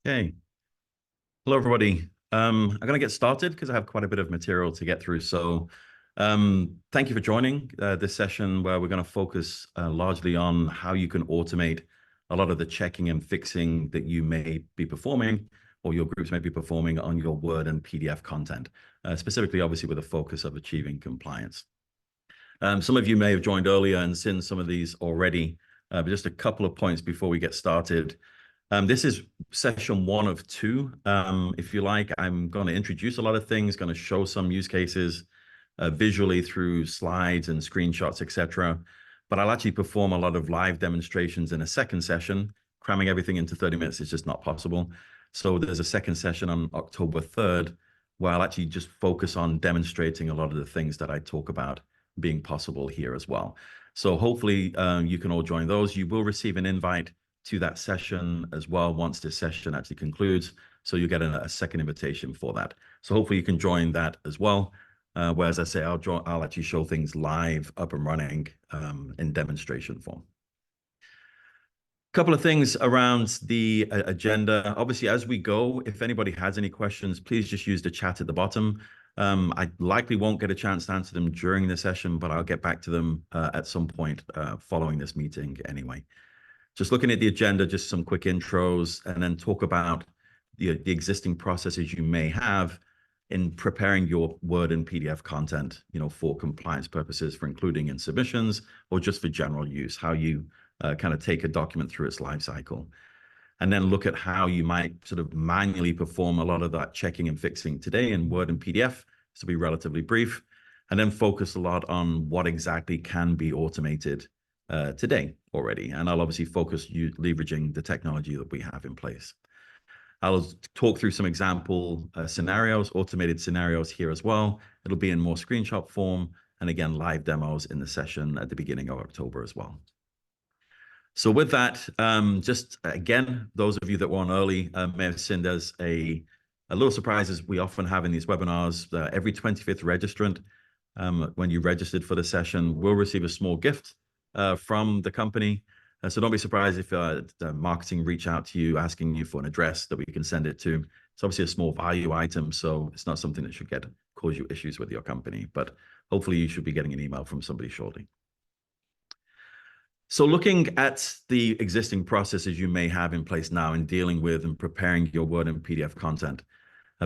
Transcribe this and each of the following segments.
Okay. Hello, everybody. I'm going to get started because I have quite a bit of material to get through. So thank you for joining this session where we're going to focus largely on how you can automate a lot of the checking and fixing that you may be performing or your groups may be performing on your Word and PDF content, specifically, obviously, with a focus of achieving compliance. Some of you may have joined earlier and seen some of these already, but just a couple of points before we get started. This is session 1 of 2. If you like, I'm going to introduce a lot of things, going to show some use cases visually through slides and screenshots, etc. But I'll actually perform a lot of live demonstrations in a second session. Cramming everything into 30 minutes is just not possible. So there's a second session on October 3rd, where I'll actually just focus on demonstrating a lot of the things that I talk about being possible here as well. So hopefully you can all join those. You will receive an invite to that session as well once this session actually concludes. So you get a second invitation for that. So hopefully you can join that as well. Where, as I say, I'll actually show things live, up and running in demonstration form. Couple of things around the agenda. Obviously, as we go, if anybody has any questions, please just use the chat at the bottom. I likely won't get a chance to answer them during the session, but I'll get back to them at some point following this meeting anyway. Just looking at the agenda, just some quick intros, and then talk about the existing processes you may have in preparing your Word and PDF content, for compliance purposes, for including in submissions, or just for general use, how you kind of take a document through its life cycle. And then look at how you might sort of manually perform a lot of that checking and fixing today in Word and PDF. This will be relatively brief. And then focus a lot on what exactly can be automated today already. And I'll obviously focus you leveraging the technology that we have in place. I'll talk through some example scenarios, automated scenarios here as well. It'll be in more screenshot form. And again, live demos in the session at the beginning of October as well. So with that, just again, those of you that were on early may have seen there's a little surprise as we often have in these webinars. Every 25th registrant, when you registered for the session, will receive a small gift from the company. So don't be surprised if the marketing reach out to you asking you for an address that we can send it to. It's obviously a small value item, so it's not something that should cause you issues with your company, but hopefully you should be getting an email from somebody shortly. So looking at the existing processes you may have in place now in dealing with and preparing your Word and PDF content,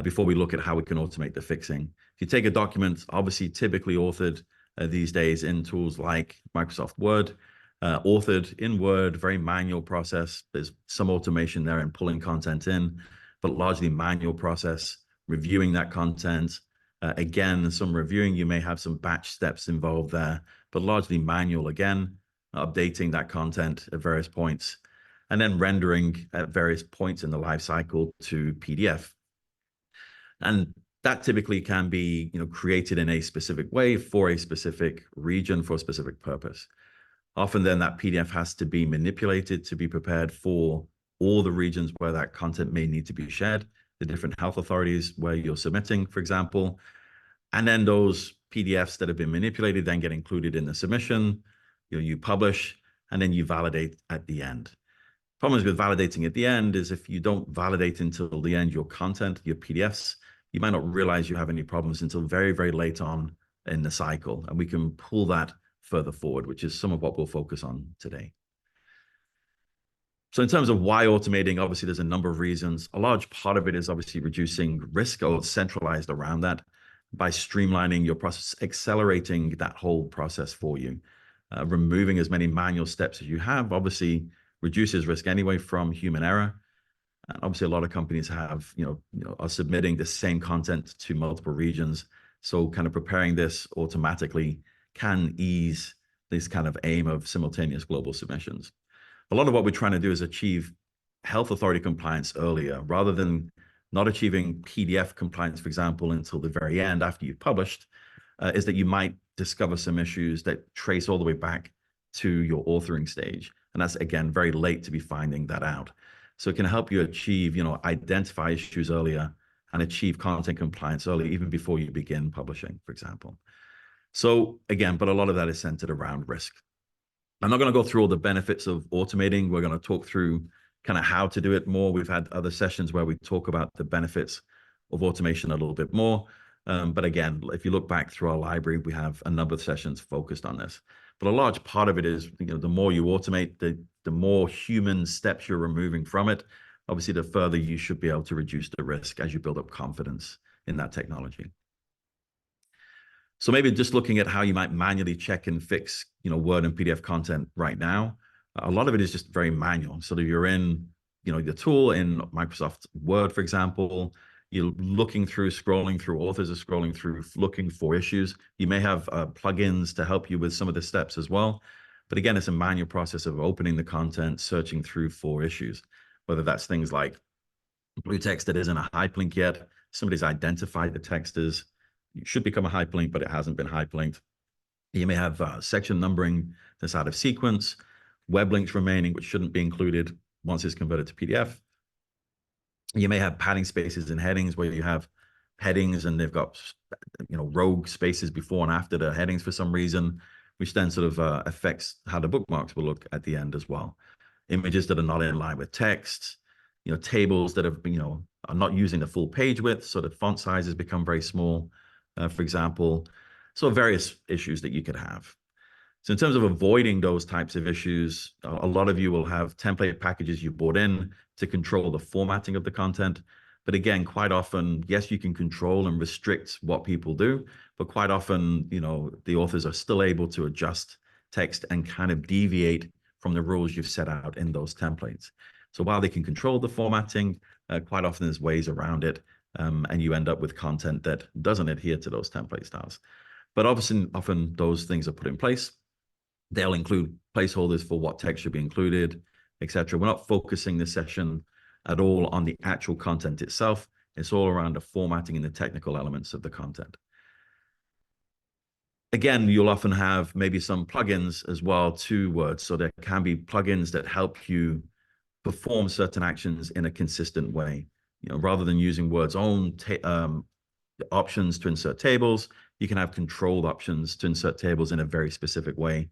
before we look at how we can automate the fixing. If you take a document, obviously typically authored these days in tools like Microsoft Word, authored in Word, very manual process. There's some automation there in pulling content in, but largely manual process, reviewing that content. Again, some reviewing, you may have some batch steps involved there, but largely manual again, updating that content at various points, and then rendering at various points in the life cycle to PDF. And that typically can be, created in a specific way for a specific region, for a specific purpose. Often then that PDF has to be manipulated to be prepared for all the regions where that content may need to be shared, the different health authorities where you're submitting, for example. And then those PDFs that have been manipulated then get included in the submission, you publish, and then you validate at the end. Problems with validating at the end is if you don't validate until the end your content, your PDFs, you might not realize you have any problems until very, very late on in the cycle. And we can pull that further forward, which is some of what we'll focus on today. So in terms of why automating, obviously there's a number of reasons. A large part of it is obviously reducing risk or centralized around that by streamlining your process, accelerating that whole process for you. Removing as many manual steps as you have obviously reduces risk anyway from human error. And obviously a lot of companies have, are submitting the same content to multiple regions. So kind of preparing this automatically can ease this kind of aim of simultaneous global submissions. A lot of what we're trying to do is achieve health authority compliance earlier, rather than not achieving PDF compliance, for example, until the very end after you've published, is that you might discover some issues that trace all the way back to your authoring stage. And that's, again, very late to be finding that out. So it can help you achieve, identify issues earlier and achieve content compliance early, even before you begin publishing, for example. So again, but a lot of that is centered around risk. I'm not going to go through all the benefits of automating. We're going to talk through kind of how to do it more. We've had other sessions where we talk about the benefits of automation a little bit more. But again, if you look back through our library, we have a number of sessions focused on this. But a large part of it is, the more you automate, the more human steps you're removing from it. Obviously, the further you should be able to reduce the risk as you build up confidence in that technology. So maybe just looking at how you might manually check and fix, Word and PDF content right now. A lot of it is just very manual. So that you're in, the tool in Microsoft Word, for example, you're looking through, scrolling through, authors are scrolling through, looking for issues. You may have plugins to help you with some of the steps as well. But again, it's a manual process of opening the content, searching through for issues, whether that's things like blue text that isn't a hyperlink yet. Somebody's identified the text as it should become a hyperlink, but it hasn't been hyperlinked. You may have section numbering that's out of sequence, web links remaining, which shouldn't be included once it's converted to PDF. You may have padding spaces and headings where you have headings and they've got, rogue spaces before and after the headings for some reason, which then sort of affects how the bookmarks will look at the end as well. Images that are not in line with text, tables that have, are not using the full page width, so the font sizes become very small, for example. So various issues that you could have. So in terms of avoiding those types of issues, a lot of you will have template packages you bought in to control the formatting of the content. But again, quite often, yes, you can control and restrict what people do, but quite often, the authors are still able to adjust text and kind of deviate from the rules you've set out in those templates. So while they can control the formatting, quite often there's ways around it, and you end up with content that doesn't adhere to those template styles. But obviously, often those things are put in place. They'll include placeholders for what text should be included, etc. We're not focusing this session at all on the actual content itself. It's all around the formatting and the technical elements of the content. Again, you'll often have maybe some plugins as well to Word. So there can be plugins that help you perform certain actions in a consistent way. Rather than using Word's own options to insert tables, you can have controlled options to insert tables in a very specific way,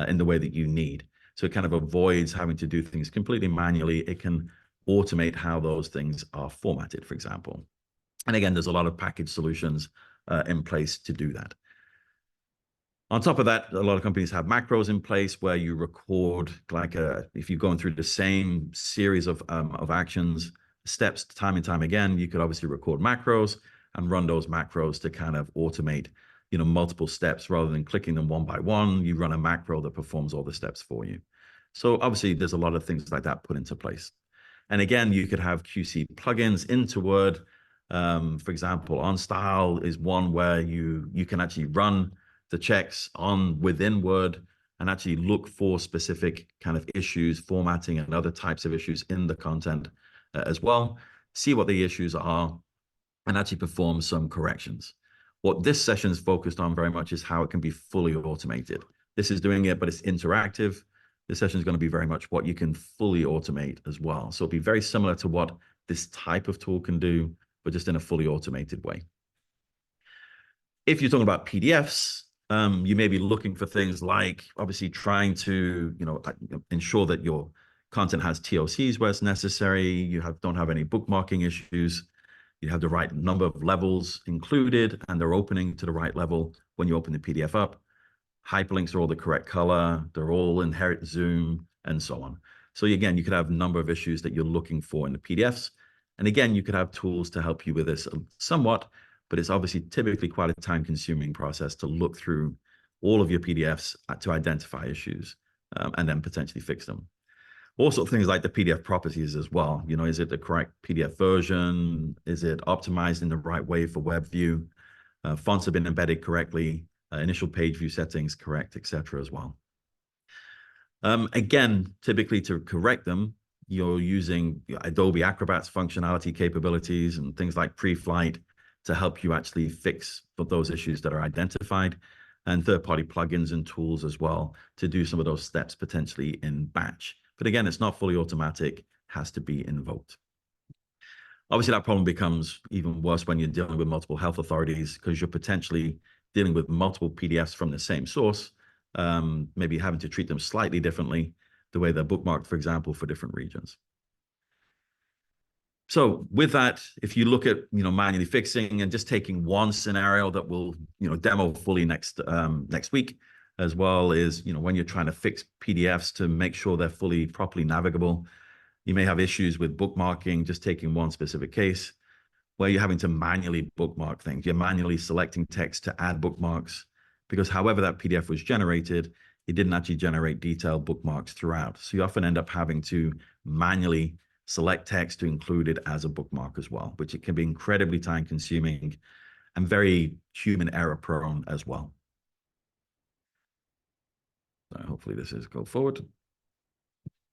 in the way that you need. So it kind of avoids having to do things completely manually. It can automate how those things are formatted, for example. And again, there's a lot of package solutions in place to do that. On top of that, a lot of companies have macros in place where you record, like if you're going through the same series of actions, steps time and time again, you could obviously record macros and run those macros to kind of automate, multiple steps. Rather than clicking them one by one, you run a macro that performs all the steps for you. So obviously there's a lot of things like that put into place. And again, you could have QC plugins into Word. For example, OnStyle is one where you can actually run the checks within Word and actually look for specific kind of issues, formatting and other types of issues in the content as well. See what the issues are and actually perform some corrections. What this session is focused on very much is how it can be fully automated. This is doing it, but it's interactive. This session is going to be very much what you can fully automate as well. So it'll be very similar to what this type of tool can do, but just in a fully automated way. If you're talking about PDFs, you may be looking for things like obviously trying to ensure that your content has TOCs where it's necessary. You don't have any bookmarking issues. You have the right number of levels included and they're opening to the right level when you open the PDF up. Hyperlinks are all the correct color. They're all inherit zoom and so on. So again, you could have a number of issues that you're looking for in the PDFs. And again, you could have tools to help you with this somewhat, but it's obviously typically quite a time-consuming process to look through all of your PDFs to identify issues and then potentially fix them. Also things like the PDF properties as well. Is it the correct PDF version? Is it optimized in the right way for web view? Fonts have been embedded correctly, initial page view settings correct, etc. as well. Again, typically to correct them, you're using Adobe Acrobat's functionality capabilities and things like pre-flight to help you actually fix those issues that are identified, and third-party plugins and tools as well to do some of those steps potentially in batch. But again, it's not fully automatic, has to be invoked. Obviously, that problem becomes even worse when you're dealing with multiple health authorities because you're potentially dealing with multiple PDFs from the same source, maybe having to treat them slightly differently, the way they're bookmarked, for example, for different regions. So with that, if you look at, manually fixing and just taking one scenario that we'll, demo fully next week, as well as, when you're trying to fix PDFs to make sure they're fully properly navigable, you may have issues with bookmarking, just taking one specific case where you're having to manually bookmark things. You're manually selecting text to add bookmarks because however that PDF was generated, it didn't actually generate detailed bookmarks throughout. So you often end up having to manually select text to include it as a bookmark as well, which it can be incredibly time consuming and very human error prone as well. So hopefully this is go forward.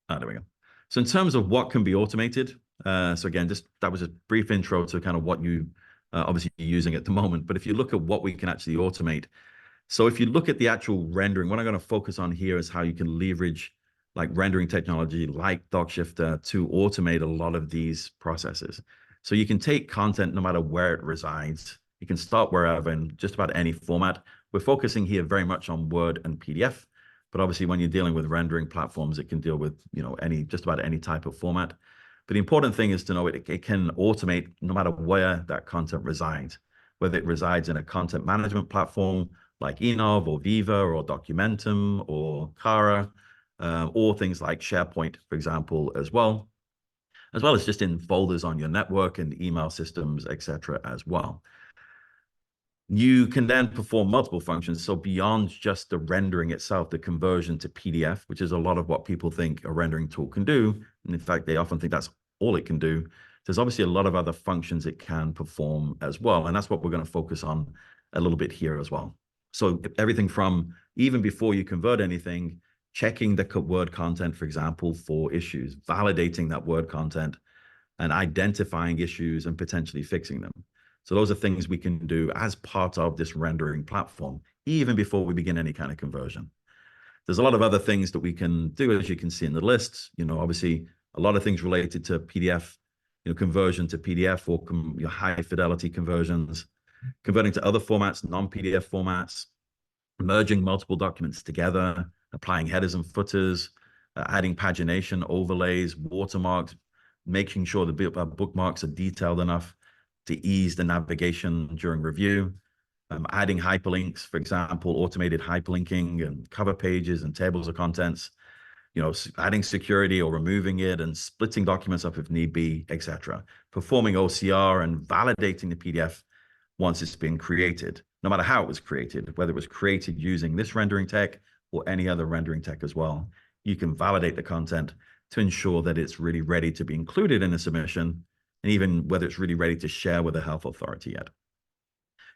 There we go. So in terms of what can be automated, so again, just that was a brief intro to kind of what you obviously using at the moment. But if you look at what we can actually automate, so if you look at the actual rendering, what I'm going to focus on here is how you can leverage like rendering technology like DocShifter to automate a lot of these processes. So you can take content no matter where it resides. You can start wherever in just about any format. We're focusing here very much on Word and PDF, but obviously when you're dealing with rendering platforms, it can deal with just about any type of format. But the important thing is to know it can automate no matter where that content resides, whether it resides in a content management platform like Enov or Viva or Documentum or Kara, or things like SharePoint, for example, as well as just in folders on your network and email systems, etc. as well. You can then perform multiple functions. So beyond just the rendering itself, the conversion to PDF, which is a lot of what people think a rendering tool can do. And in fact, they often think that's all it can do. There's obviously a lot of other functions it can perform as well. And that's what we're going to focus on a little bit here as well. So everything from even before you convert anything, checking the word content, for example, for issues, validating that word content and identifying issues and potentially fixing them. So those are things we can do as part of this rendering platform, even before we begin any kind of conversion. There's a lot of other things that we can do, as you can see in the list. Obviously, a lot of things related to PDF, conversion to PDF or your high fidelity conversions, converting to other formats, non-PDF formats, merging multiple documents together, applying headers and footers, adding pagination, overlays, watermarks, making sure the bookmarks are detailed enough to ease the navigation during review, adding hyperlinks, for example, automated hyperlinking and cover pages and tables of contents, adding security or removing it and splitting documents up if need be, etc. Performing OCR and validating the PDF once it's been created, no matter how it was created, whether it was created using this rendering tech or any other rendering tech as well. You can validate the content to ensure that it's really ready to be included in a submission, and even whether it's really ready to share with a health authority yet.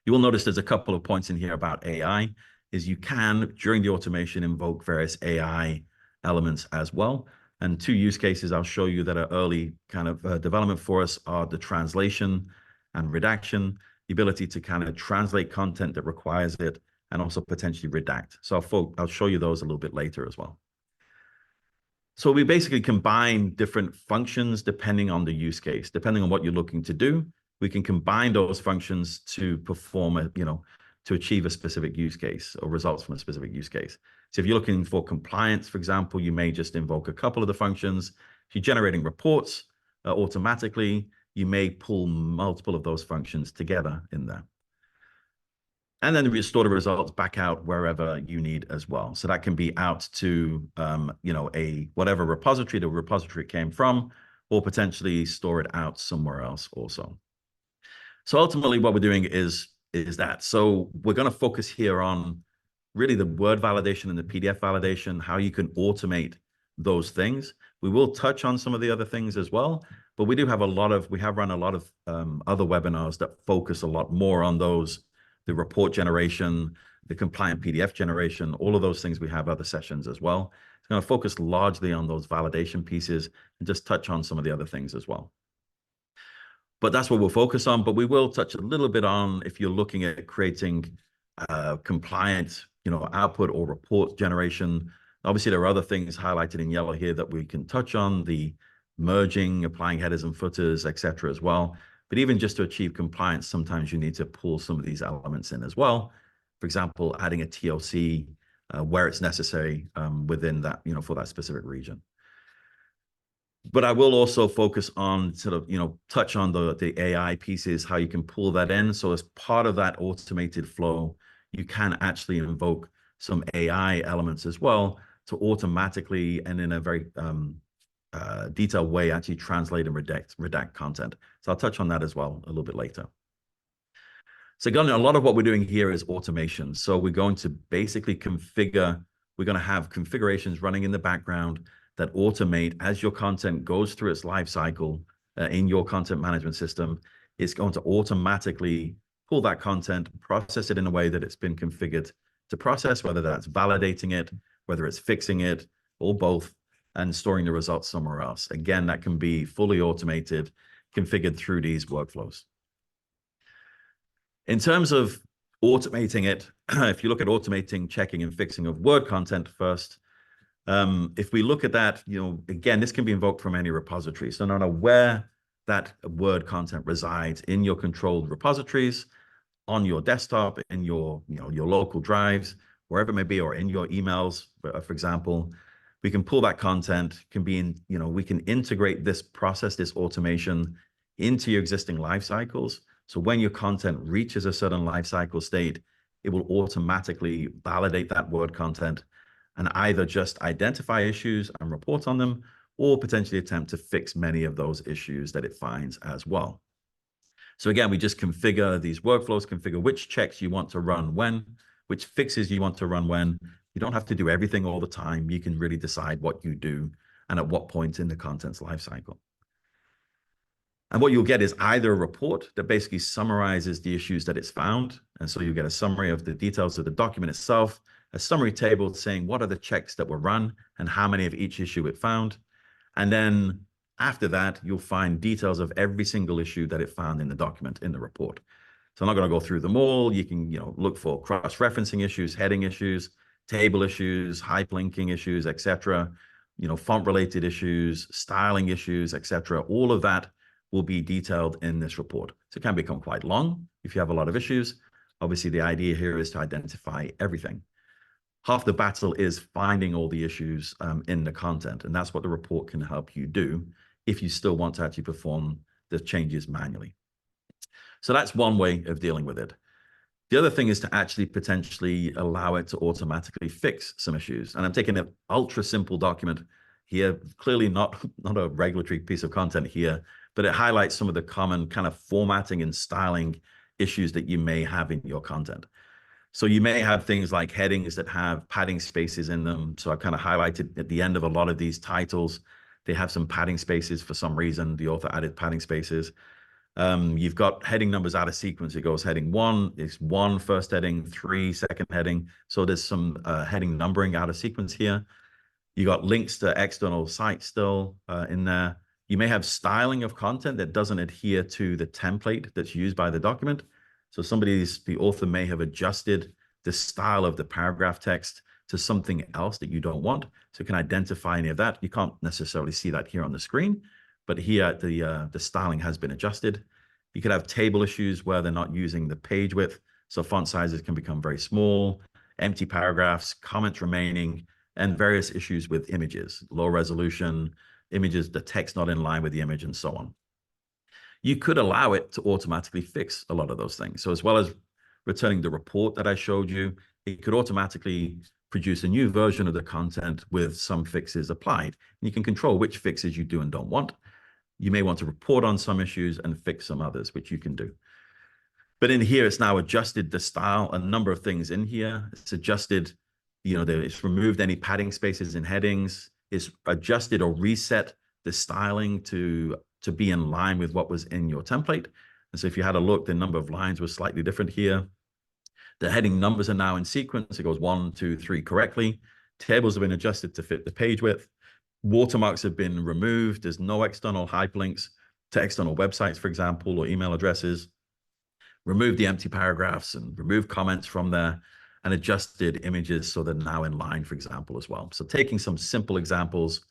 You will notice there's a couple of points in here about AI, is you can, during the automation, invoke various AI elements as well. And two use cases I'll show you that are early kind of development for us are the translation and redaction, the ability to kind of translate content that requires it, and also potentially redact. So I'll show you those a little bit later as well. So we basically combine different functions depending on the use case, depending on what you're looking to do. We can combine those functions to perform, to achieve a specific use case or results from a specific use case. So if you're looking for compliance, for example, you may just invoke a couple of the functions. If you're generating reports automatically, you may pull multiple of those functions together in there. And then restore the results back out wherever you need as well. So that can be out to, whatever repository the repository came from, or potentially store it out somewhere else also. So ultimately what we're doing is that. So we're going to focus here on really the Word validation and the PDF validation, how you can automate those things. We will touch on some of the other things as well, but we have run a lot of other webinars that focus a lot more on those, the report generation, the compliant PDF generation, all of those things. We have other sessions as well. It's going to focus largely on those validation pieces and just touch on some of the other things as well. But that's what we'll focus on. But we will touch a little bit on if you're looking at creating compliant, output or report generation. Obviously, there are other things highlighted in yellow here that we can touch on, the merging, applying headers and footers, etc. as well. But even just to achieve compliance, sometimes you need to pull some of these elements in as well. For example, adding a TOC where it's necessary within that, for that specific region. But I will also focus on sort of, touch on the AI pieces, how you can pull that in. So as part of that automated flow, you can actually invoke some AI elements as well to automatically and in a very detailed way actually translate and redact content. So I'll touch on that as well a little bit later. So again, a lot of what we're doing here is automation. So we're going to basically we're going to have configurations running in the background that automate as your content goes through its life cycle in your content management system. It's going to automatically pull that content, process it in a way that it's been configured to process, whether that's validating it, whether it's fixing it, or both, and storing the results somewhere else. Again, that can be fully automated, configured through these workflows. In terms of automating it, if you look at automating checking and fixing of Word content first, if we look at that, again, this can be invoked from any repository. So no matter where that Word content resides in your controlled repositories, on your desktop, in your local drives, wherever it may be, or in your emails, for example, we can pull that content, we can integrate this process, this automation into your existing life cycles. So when your content reaches a certain life cycle state, it will automatically validate that Word content and either just identify issues and report on them, or potentially attempt to fix many of those issues that it finds as well. So again, we just configure these workflows, configure which checks you want to run when, which fixes you want to run when. You don't have to do everything all the time. You can really decide what you do and at what point in the content's lifecycle. And what you'll get is either a report that basically summarizes the issues that it's found. And so you get a summary of the details of the document itself, a summary table saying what are the checks that were run and how many of each issue it found. And then after that, you'll find details of every single issue that it found in the document, in the report. So I'm not going to go through them all. You can look for cross-referencing issues, heading issues, table issues, hyperlinking issues, etc. Font-related issues, styling issues, etc. All of that will be detailed in this report. So it can become quite long if you have a lot of issues. Obviously, the idea here is to identify everything. Half the battle is finding all the issues in the content, and that's what the report can help you do if you still want to actually perform the changes manually. So that's one way of dealing with it. The other thing is to actually potentially allow it to automatically fix some issues. And I'm taking an ultra simple document here, clearly not a regulatory piece of content here, but it highlights some of the common kind of formatting and styling issues that you may have in your content. So you may have things like headings that have padding spaces in them. So I kind of highlighted at the end of a lot of these titles, they have some padding spaces for some reason. The author added padding spaces. You've got heading numbers out of sequence. It goes heading 1, it's 1 first heading, 3 second heading. So there's some heading numbering out of sequence here. You got links to external sites still in there. You may have styling of content that doesn't adhere to the template that's used by the document. So the author may have adjusted the style of the paragraph text to something else that you don't want. So you can identify any of that. You can't necessarily see that here on the screen, but here the styling has been adjusted. You could have table issues where they're not using the page width. So font sizes can become very small, empty paragraphs, comments remaining, and various issues with images, low resolution, images, the text not in line with the image, and so on. You could allow it to automatically fix a lot of those things. So as well as returning the report that I showed you, it could automatically produce a new version of the content with some fixes applied. And you can control which fixes you do and don't want. You may want to report on some issues and fix some others, which you can do. But in here, it's now adjusted the style, a number of things in here. It's adjusted, it's removed any padding spaces in headings. It's adjusted or reset the styling to be in line with what was in your template. And so if you had a look, the number of lines was slightly different here. The heading numbers are now in sequence. It goes 1, 2, 3 correctly. Tables have been adjusted to fit the page width. Watermarks have been removed. There's no external hyperlinks to external websites, for example, or email addresses. Remove the empty paragraphs and remove comments from there, and adjusted images so they're now in line, for example, as well. So taking some simple examples,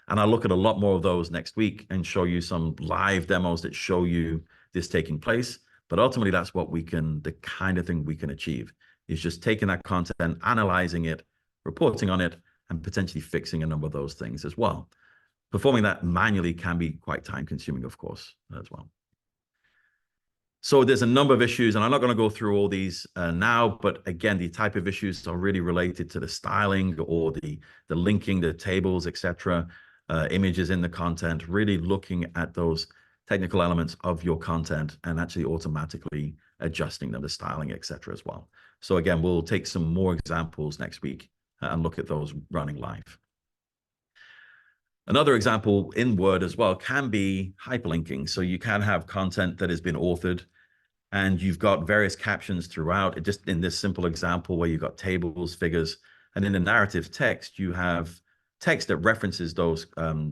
and I'll look at a lot more of those next week and show you some live demos that show you this taking place. But ultimately, that's what the kind of thing we can achieve is just taking that content, analyzing it, reporting on it, and potentially fixing a number of those things as well. performing that manually can be quite time consuming, of course, as well. So there's a number of issues, and I'm not going to go through all these now, but again, the type of issues are really related to the styling or the linking, the tables, etc., images in the content, really looking at those technical elements of your content and actually automatically adjusting them, the styling, etc. as well. So again, we'll take some more examples next week and look at those running live. Another example in Word as well can be hyperlinking. So you can have content that has been authored and you've got various captions throughout. Just in this simple example where you've got tables, figures, and in the narrative text, you have text that references those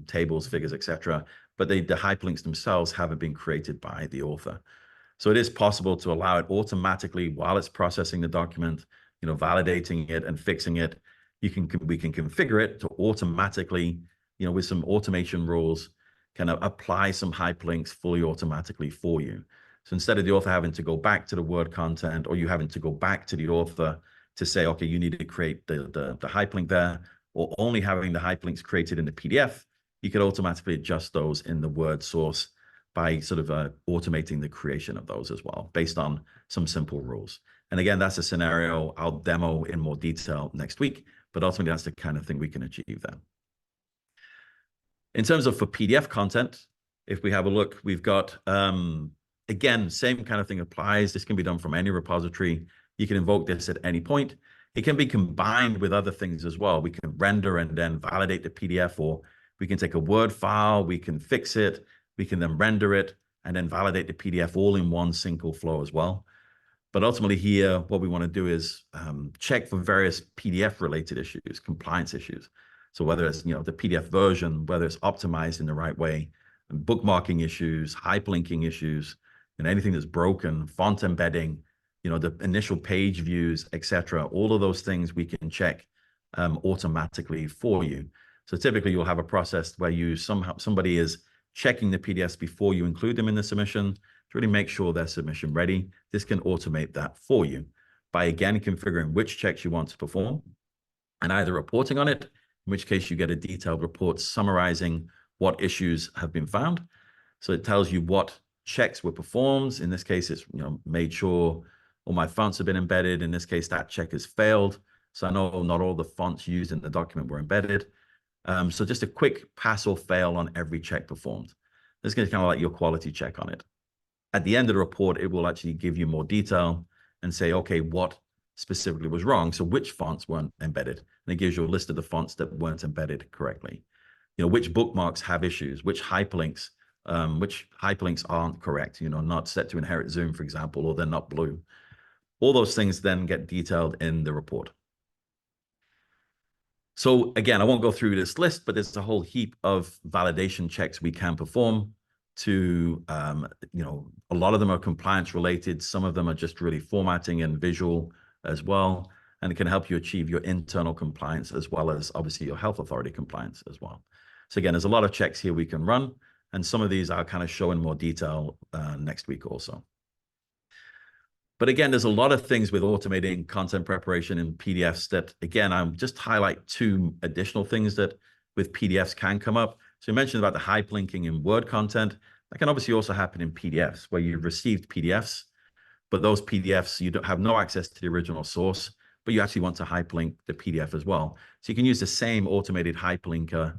tables, figures, etc. But the hyperlinks themselves haven't been created by the author. So it is possible to allow it automatically while it's processing the document, validating it and fixing it. We can configure it to automatically, with some automation rules, kind of apply some hyperlinks fully automatically for you. So instead of the author having to go back to the Word content or you having to go back to the author to say, okay, you need to create the hyperlink there, or only having the hyperlinks created in the PDF, you could automatically adjust those in the Word source by sort of automating the creation of those as well, based on some simple rules. And again, that's a scenario I'll demo in more detail next week, but ultimately that's the kind of thing we can achieve there. In terms of for PDF content, if we have a look, we've got, again, same kind of thing applies. This can be done from any repository. You can invoke this at any point. It can be combined with other things as well. We can render and then validate the PDF, or we can take a Word file, we can fix it, we can then render it and then validate the PDF all in one single flow as well. But ultimately here, what we want to do is check for various PDF related issues, compliance issues. So whether it's, the PDF version, whether it's optimized in the right way, bookmarking issues, hyperlinking issues, and anything that's broken, font embedding, the initial page views, etc. All of those things we can check automatically for you. So typically you'll have a process where somebody is checking the PDFs before you include them in the submission to really make sure they're submission ready. This can automate that for you by, again, configuring which checks you want to perform and either reporting on it, in which case you get a detailed report summarizing what issues have been found. So it tells you what checks were performed. In this case, it's made sure all my fonts have been embedded. In this case, that check has failed. So I know not all the fonts used in the document were embedded. So just a quick pass or fail on every check performed. This is kind of like your quality check on it. At the end of the report, it will actually give you more detail and say, okay, what specifically was wrong? So which fonts weren't embedded? And it gives you a list of the fonts that weren't embedded correctly. Which bookmarks have issues, which hyperlinks aren't correct, not set to inherit zoom, for example, or they're not blue. All those things then get detailed in the report. So again, I won't go through this list, but there's a whole heap of validation checks we can perform to, a lot of them are compliance related. Some of them are just really formatting and visual as well. And it can help you achieve your internal compliance as well as obviously your health authority compliance as well. So again, there's a lot of checks here we can run. And some of these I'll kind of show in more detail next week also. But again, there's a lot of things with automating content preparation in PDFs that, again, I'll just highlight two additional things that with PDFs can come up. So you mentioned about the hyperlinking in Word content. That can obviously also happen in PDFs where you've received PDFs, but those PDFs, you don't have no access to the original source, but you actually want to hyperlink the PDF as well. So you can use the same automated hyperlinker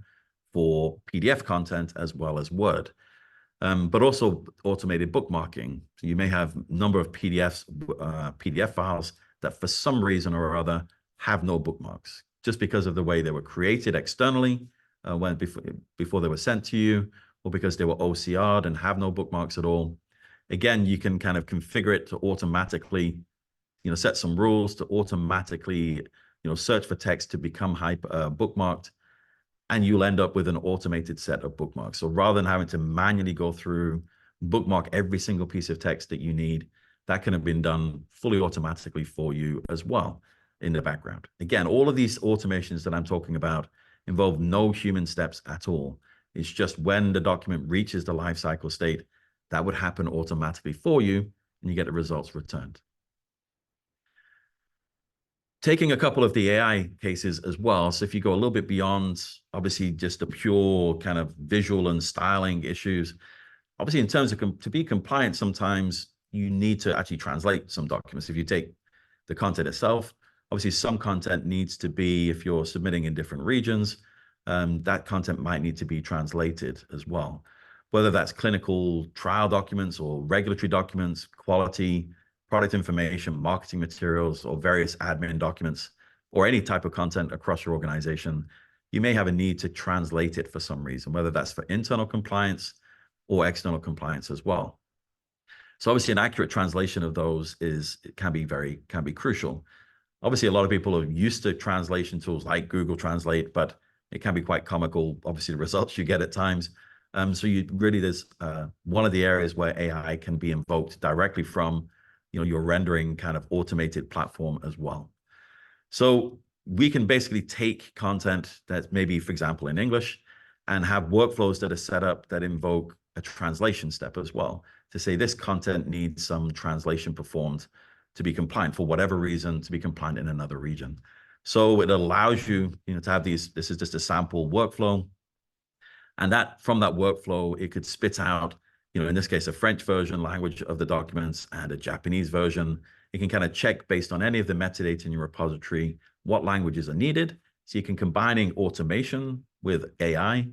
for PDF content as well as Word. But also automated bookmarking. So you may have a number of PDF files that for some reason or other have no bookmarks, just because of the way they were created externally before they were sent to you, or because they were OCR'd and have no bookmarks at all. Again, you can kind of configure it to automatically, set some rules to automatically, search for text to become bookmarked. And you'll end up with an automated set of bookmarks. So rather than having to manually go through, bookmark every single piece of text that you need, that can have been done fully automatically for you as well in the background. Again, all of these automations that I'm talking about involve no human steps at all. It's just when the document reaches the lifecycle state, that would happen automatically for you, and you get the results returned. taking a couple of the AI cases as well. So if you go a little bit beyond, obviously, just the pure kind of visual and styling issues, obviously, in terms of to be compliant, sometimes you need to actually translate some documents. If you take the content itself, obviously, some content needs to be, if you're submitting in different regions, that content might need to be translated as well. Whether that's clinical trial documents or regulatory documents, quality, product information, marketing materials, or various admin documents, or any type of content across your organization, you may have a need to translate it for some reason, whether that's for internal compliance or external compliance as well. So obviously an accurate translation of those can be crucial. Obviously, a lot of people are used to translation tools like Google Translate, but it can be quite comical, obviously, the results you get at times. So there's one of the areas where AI can be invoked directly from your rendering kind of automated platform as well. So we can basically take content that's maybe, for example, in English, and have workflows that are set up that invoke a translation step as well, to say this content needs some translation performed to be compliant for whatever reason, to be compliant in another region. So it allows you, to have this is just a sample workflow. And from that workflow, it could spit out, in this case, a French version language of the documents and a Japanese version. You can kind of check based on any of the metadata in your repository, what languages are needed. So you can combining automation with AI,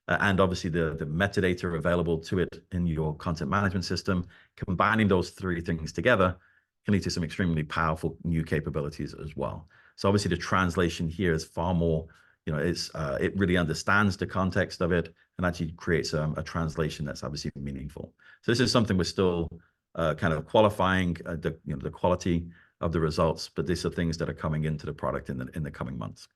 and obviously the metadata available to it in your content management system. Combining those three things together can lead to some extremely powerful new capabilities as well. So obviously the translation here is far more, it really understands the context of it and actually creates a translation that's obviously meaningful. So this is something we're still kind of qualifying the quality of the results, but these are things that are coming into the product in the coming months.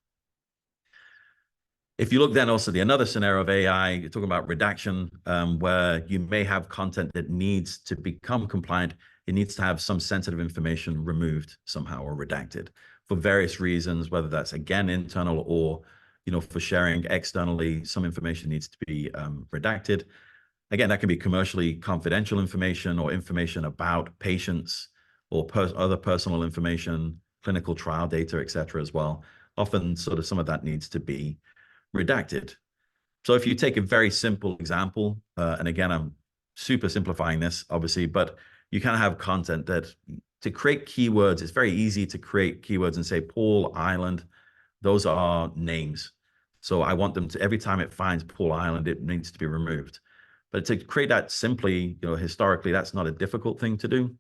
If you look then also the another scenario of AI, you're talking about redaction, where you may have content that needs to become compliant. It needs to have some sensitive information removed somehow or redacted for various reasons, whether that's, again, internal or, for sharing externally, some information needs to be redacted. Again, that can be commercially confidential information or information about patients or other personal information, clinical trial data, et cetera, as well. Often sort of some of that needs to be redacted. So if you take a very simple example, and again, I'm super simplifying this, obviously, but you kind of have content that to create keywords, it's very easy to create keywords and say Paul Island. Those are names. So I want them to, every time it finds Paul Island, it needs to be removed. But to create that simply, historically, that's not a difficult thing to do.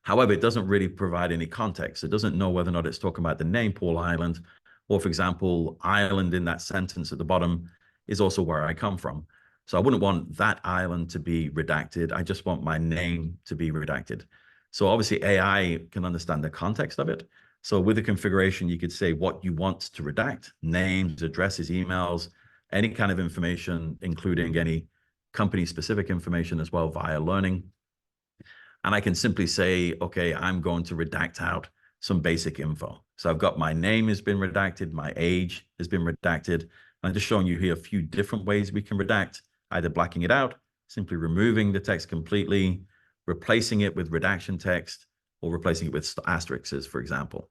However, it doesn't really provide any context. It doesn't know whether or not it's talking about the name Paul Island, or, for example, Ireland in that sentence at the bottom is also where I come from. So I wouldn't want that island to be redacted. I just want my name to be redacted. So obviously AI can understand the context of it. So with the configuration, you could say what you want to redact: names, addresses, emails, any kind of information, including any company-specific information as well via learning. And I can simply say, okay, I'm going to redact out some basic info. So I've got my name has been redacted, my age has been redacted. And I'm just showing you here a few different ways we can redact, either blacking it out, simply removing the text completely, replacing it with redaction text, or replacing it with asterisks, for example.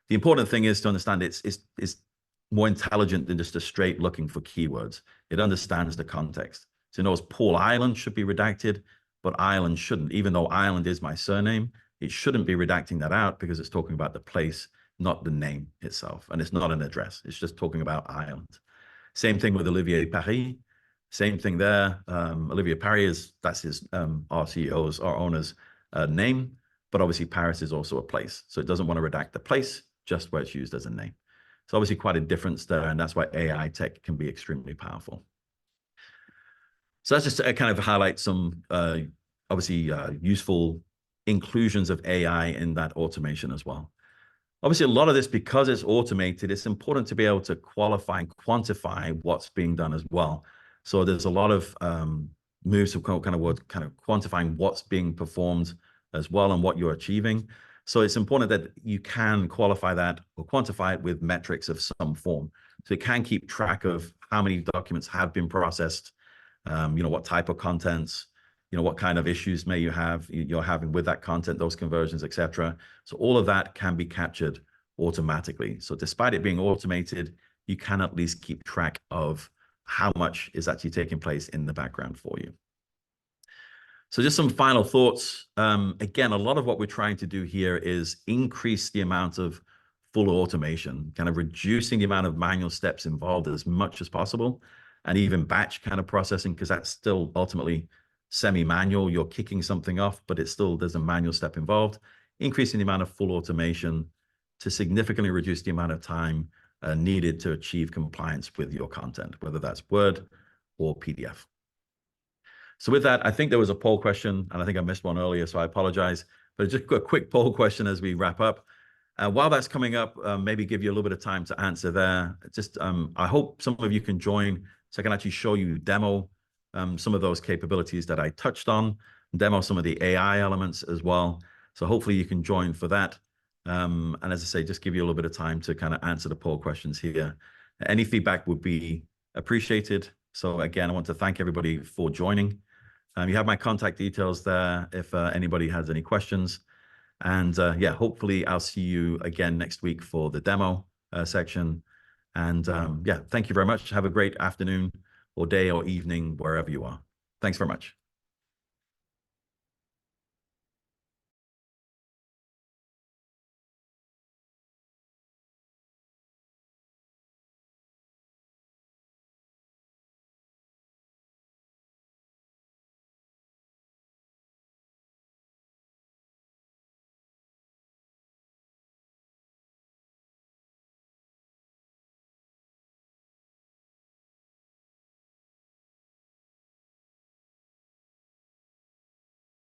The important thing is to understand it's more intelligent than just a straight looking for keywords. It understands the context. So it knows Paul Island should be redacted, but Ireland shouldn't. Even though Ireland is my surname, it shouldn't be redacting that out because it's talking about the place, not the name itself. And it's not an address. It's just talking about Ireland. Same thing with Olivier Paris. Same thing there. Olivier Paris that's his, our CEO's, our owner's name. But obviously Paris is also a place. So it doesn't want to redact the place, just where it's used as a name. So obviously quite a difference there. And that's why AI tech can be extremely powerful. So that's just to kind of highlight some obviously useful inclusions of AI in that automation as well. Obviously, a lot of this, because it's automated, it's important to be able to qualify and quantify what's being done as well. So there's a lot of moves of kind of quantifying what's being performed as well and what you're achieving. So it's important that you can qualify that or quantify it with metrics of some form. So it can keep track of how many documents have been processed, what type of contents, what kind of issues may you're having with that content, those conversions, etc. So all of that can be captured automatically. So despite it being automated, you can at least keep track of how much is actually taking place in the background for you. So just some final thoughts. Again, a lot of what we're trying to do here is increase the amount of full automation, kind of reducing the amount of manual steps involved as much as possible, and even batch kind of processing, because that's still ultimately semi-manual. You're kicking something off, but there's a manual step involved. Increasing the amount of full automation to significantly reduce the amount of time needed to achieve compliance with your content, whether that's Word or PDF. So with that, I think there was a poll question, and I think I missed one earlier, so I apologize. But just a quick poll question as we wrap up. While that's coming up, maybe give you a little bit of time to answer there. Just I hope some of you can join so I can actually show you, demo some of those capabilities that I touched on, demo some of the AI elements as well. So hopefully you can join for that. And as I say, just give you a little bit of time to kind of answer the poll questions here. Any feedback would be appreciated. So again, I want to thank everybody for joining. You have my contact details there if anybody has any questions. And yeah, hopefully I'll see you again next week for the demo section. And yeah, thank you very much. Have a great afternoon or day or evening, wherever you are. Thanks very much.